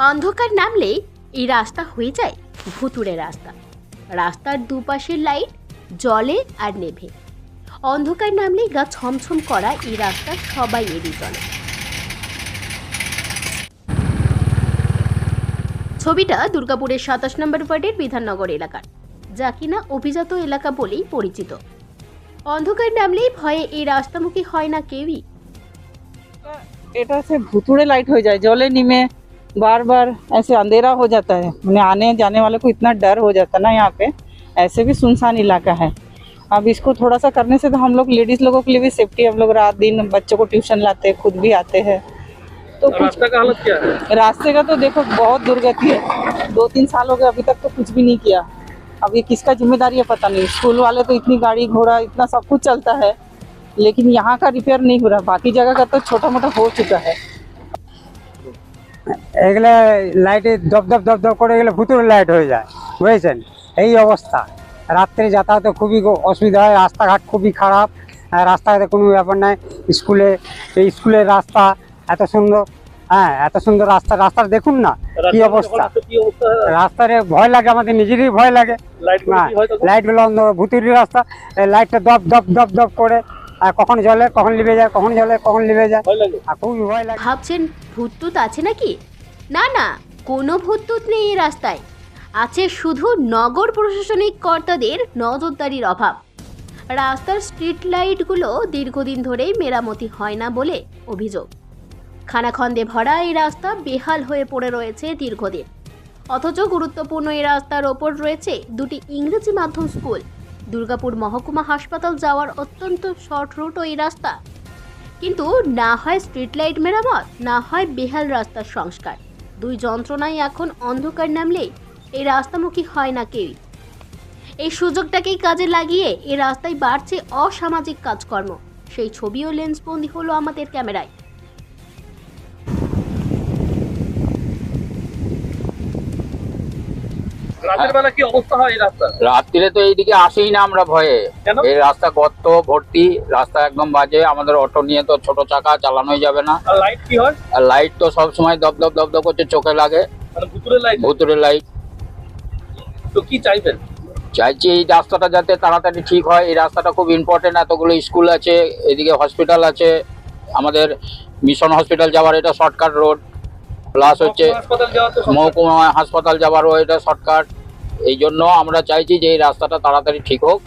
অন্ধকার নামলেই এই রাস্তা হয়ে যায় ভুতুড়ে রাস্তা। রাস্তার দুপাশের লাইট জ্বলে আর নেভে। অন্ধকার নামলেই গা ছমছম করা এই রাস্তা সবাই এড়িয়ে চলে। ছবিটা দুর্গাপুরের ২৭ নম্বর ওয়ার্ডের বিধাননগর এলাকার, যা কিনা অভিজাত এলাকা বলেই পরিচিত। অন্ধকার নামলেই ভয়ে এই রাস্তামুখী হয় না কেউই। এটা से भुतुड़े लाइट हो जाए, जले नीमे बार बार ऐसे अंधेरा हो जाता है, मैंने आने जाने वाले को इतना डर हो जाता है ना। यहाँ पे ऐसे भी सुनसान इलाका है। अब इसको थोड़ा सा करने से तो हम लोग लेडीज लोगों के लिए भी सेफ्टी, हम लोग रात दिन बच्चों को ट्यूशन लाते हैं, खुद भी आते हैं। तो रास्ते का हालत क्या है? रास्ते का तो देखो बहुत दुर्गति है। 2-3 साल हो गए, अभी तक तो कुछ भी नहीं किया। अब ये किसका जिम्मेदारी है पता नहीं। स्कूल वाले तो इतनी गाड़ी घोड़ा इतना सब कुछ चलता है, लेकिन यहाँ का रिपेयर नहीं हो रहा। बाकी जगह का तो छोटा मोटा हो चुका है। এগুলো লাইটে দপ দপ দপ দপ করে এগুলো ভুতুড়ে লাইট হয়ে যায়, বুঝেছেন? এই অবস্থা, রাত্রে যাতায়াতে খুবই অসুবিধা হয়। রাস্তাঘাট খুবই খারাপ, রাস্তাঘাটে কোনো ব্যাপার নাই। এই স্কুলের রাস্তা এত সুন্দর, এত সুন্দর রাস্তার দেখুন না কি অবস্থা। রাস্তায় ভয় লাগে, আমাদের নিজেরই ভয় লাগে। লাইটগুলো ভুতুড়ি রাস্তা, লাইটটা দপ দপ দপ দপ করে কখন জ্বলে কখন লিভে যায়, কখন জ্বলে কখন লিভে যায়, খুবই ভয় লাগে। ভাবছেন ভূতটুত আছে নাকি? না না, কোনো ভূতটুত নেই এই রাস্তায়। আছে শুধু নগর প্রশাসনিক কর্তাদের নজরদারির অভাব। রাস্তার স্ট্রিট লাইটগুলো দীর্ঘদিন ধরেই মেরামতি হয় না বলে অভিযোগ। খানাখন্দে ভরা এই রাস্তা বেহাল হয়ে পড়ে রয়েছে দীর্ঘদিন। অথচ গুরুত্বপূর্ণ এই রাস্তার ওপর রয়েছে দুটি ইংরেজি মাধ্যম স্কুল। দুর্গাপুর মহকুমা হাসপাতাল যাওয়ার অত্যন্ত শর্ট রুট এই রাস্তা। কিন্তু না হয় স্ট্রিট লাইট মেরামত, না হয় বেহাল রাস্তার সংস্কার। দুই যন্ত্রণায় এখন অন্ধকার নামলেই এই রাস্তামুখী হয় না কেউই। এই সুযোগটাকেই কাজে লাগিয়ে এই রাস্তায় বাড়ছে অসামাজিক কাজকর্ম। সেই ছবিও লেন্সবন্দি হলো আমাদের ক্যামেরায়। রাতের বেলা কি অবস্থা হয় এই রাস্তা? রাত্রিরে তো এইদিকে আসেই না আমরা ভয়ে। কেন? এই রাস্তা গর্ত ভর্তি, রাস্তা একদম বাজে। আমাদের অটো নিয়ে তো ছোট চাকা চালানোই যাবে না। আর লাইট কি হয়? আর লাইট তো সব সময় দপ দপ দপ দপ করছে, চোখে লাগে। মানে ভুতুড়ে লাইট। ভুতুড়ে লাইট। তো কি চাইবেন? চাইছি এই রাস্তাটা যাতে তাড়াতাড়ি ঠিক হয়। এই রাস্তাটা খুব ইম্পর্টেন্ট। এতগুলো স্কুল আছে, এদিকে হসপিটাল আছে, আমাদের মিশন হসপিটাল যাওয়ার এটা শর্টকাট রোড, প্লাস হচ্ছে হাসপাতাল যাওয়া তো মহকুমা হাসপাতাল যাওয়ারও এটা শর্টকাট। এই জন্য আমরা চাইছি যে এই রাস্তাটা তাড়াতাড়ি ঠিক হোক।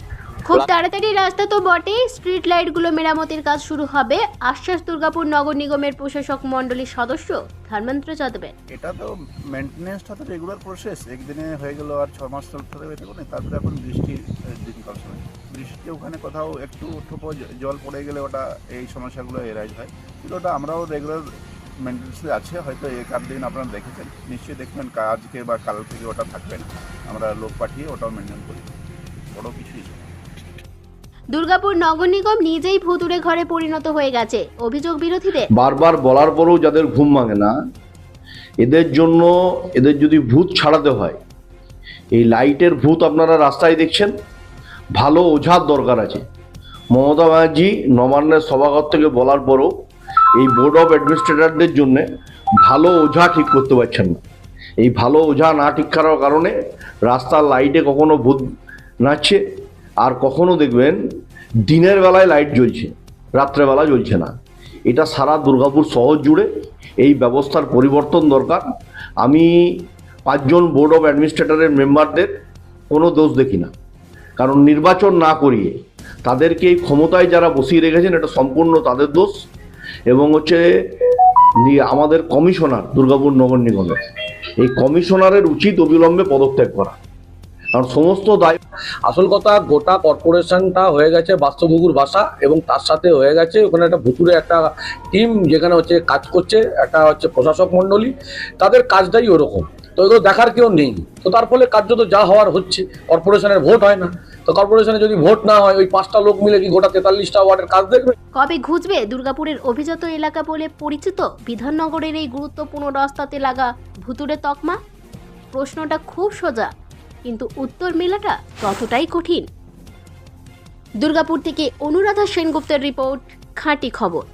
খুব তাড়াতাড়ি রাস্তা তো বটেই, স্ট্রিট লাইটগুলো মেরামতির কাজ শুরু হবে, আশ্বাস দুর্গাপুর নগর নিগমের প্রশাসক মণ্ডলীর সদস্য ধর্মেন্দ্র যাদবের। এটা তো মেনটেনেন্সটা তো রেগুলার প্রসেস, একদিনে হয়ে গেল আর 6 মাস চলতে হবে এটা করে। তারপরে এখন বৃষ্টির দিনকাল সময়, বৃষ্টিতে ওখানে কোথাও একটু ঠোপো জল পড়ে গেলে ওটা এই সমস্যাগুলো এরাইজ হয়। কিন্তু ওটা আমরাও রেগুলার মেনটেন্সে আছে, হয়তো 1-8 দিন আপনারা দেখেছেন, নিশ্চয়ই দেখবেন আজকে বা কাল থেকে ওটা থাকবে না। আমরা লোক পাঠিয়ে ওটাও মেনটেন করি, বড় কিছুই। দুর্গাপুর নগর নিগম নিজেই ভুতুড়ে ঘরে পরিণত হয়ে গেছে অভিযোগ বিরোধীদের। বারবার বলার পরেও যাদের ঘুম ভাঙে না, এদের জন্য এদের যদি ভূত ছাড়াতে হয়, এই লাইটের ভূত আপনারা রাস্তায় দেখছেন, ভালো ওঝার দরকার আছে। মমতা ব্যানার্জি নবান্নের সভাঘর থেকে বলার পরও এই বোর্ড অফ অ্যাডমিনিস্ট্রেটরদের জন্য ভালো ওঝা ঠিক করতে পারছেন না। এই ভালো ওঝা না ঠিক করার কারণে রাস্তার লাইটে কখনো ভূত নাচছে, আর কখনো দেখবেন দিনের বেলায় লাইট জ্বলছে, রাত্রেবেলা জ্বলছে না। এটা সারা দুর্গাপুর শহর জুড়ে এই ব্যবস্থার পরিবর্তন দরকার। আমি 5 জন বোর্ড অফ অ্যাডমিনিস্ট্রেটরের মেম্বারদের কোনো দোষ দেখি না, কারণ নির্বাচন না করিয়ে তাদেরকে এই ক্ষমতায় যারা বসিয়ে রেখেছেন এটা সম্পূর্ণ তাদের দোষ। এবং হচ্ছে আমাদের কমিশনার দুর্গাপুর নগর নিগমের, এই কমিশনারের উচিত অবিলম্বে পদত্যাগ করা, কারণ সমস্ত দায়। আসল কথা, গোটা কর্পোরেশনটা হয়ে গেছে বাস্তুভুগুর বাসা, এবং তার সাথে হয়ে গেছে ওখানে একটা ভুতুরে একটা টিম যেখানে হচ্ছে কাজ করছে, একটা হচ্ছে প্রশাসক মণ্ডলী, তাদের কাজটাই ওরকম। তো এগুলো দেখার কেউ নেই। তো তার ফলে কার্যত যা হওয়ার হচ্ছে, কর্পোরেশনের ভোট হয় না। তো কর্পোরেশনে যদি ভোট না হয়, ওই 5টা লোক মিলে কি গোটা 43টা ওয়ার্ডের কাজ দেখবে? কবে ঘুচবে দুর্গাপুরের অভিজাত এলাকা বলে পরিচিত বিধাননগরের এই গুরুত্বপূর্ণ রাস্তাতে লাগা ভুতুড়ে তকমা? প্রশ্নটা খুব সোজা, কিন্তু উত্তর মেলাটা ততটাই কঠিন। দুর্গাপুর থেকে অনুরাধা সেনগুপ্তের রিপোর্ট, খাঁটি খবর।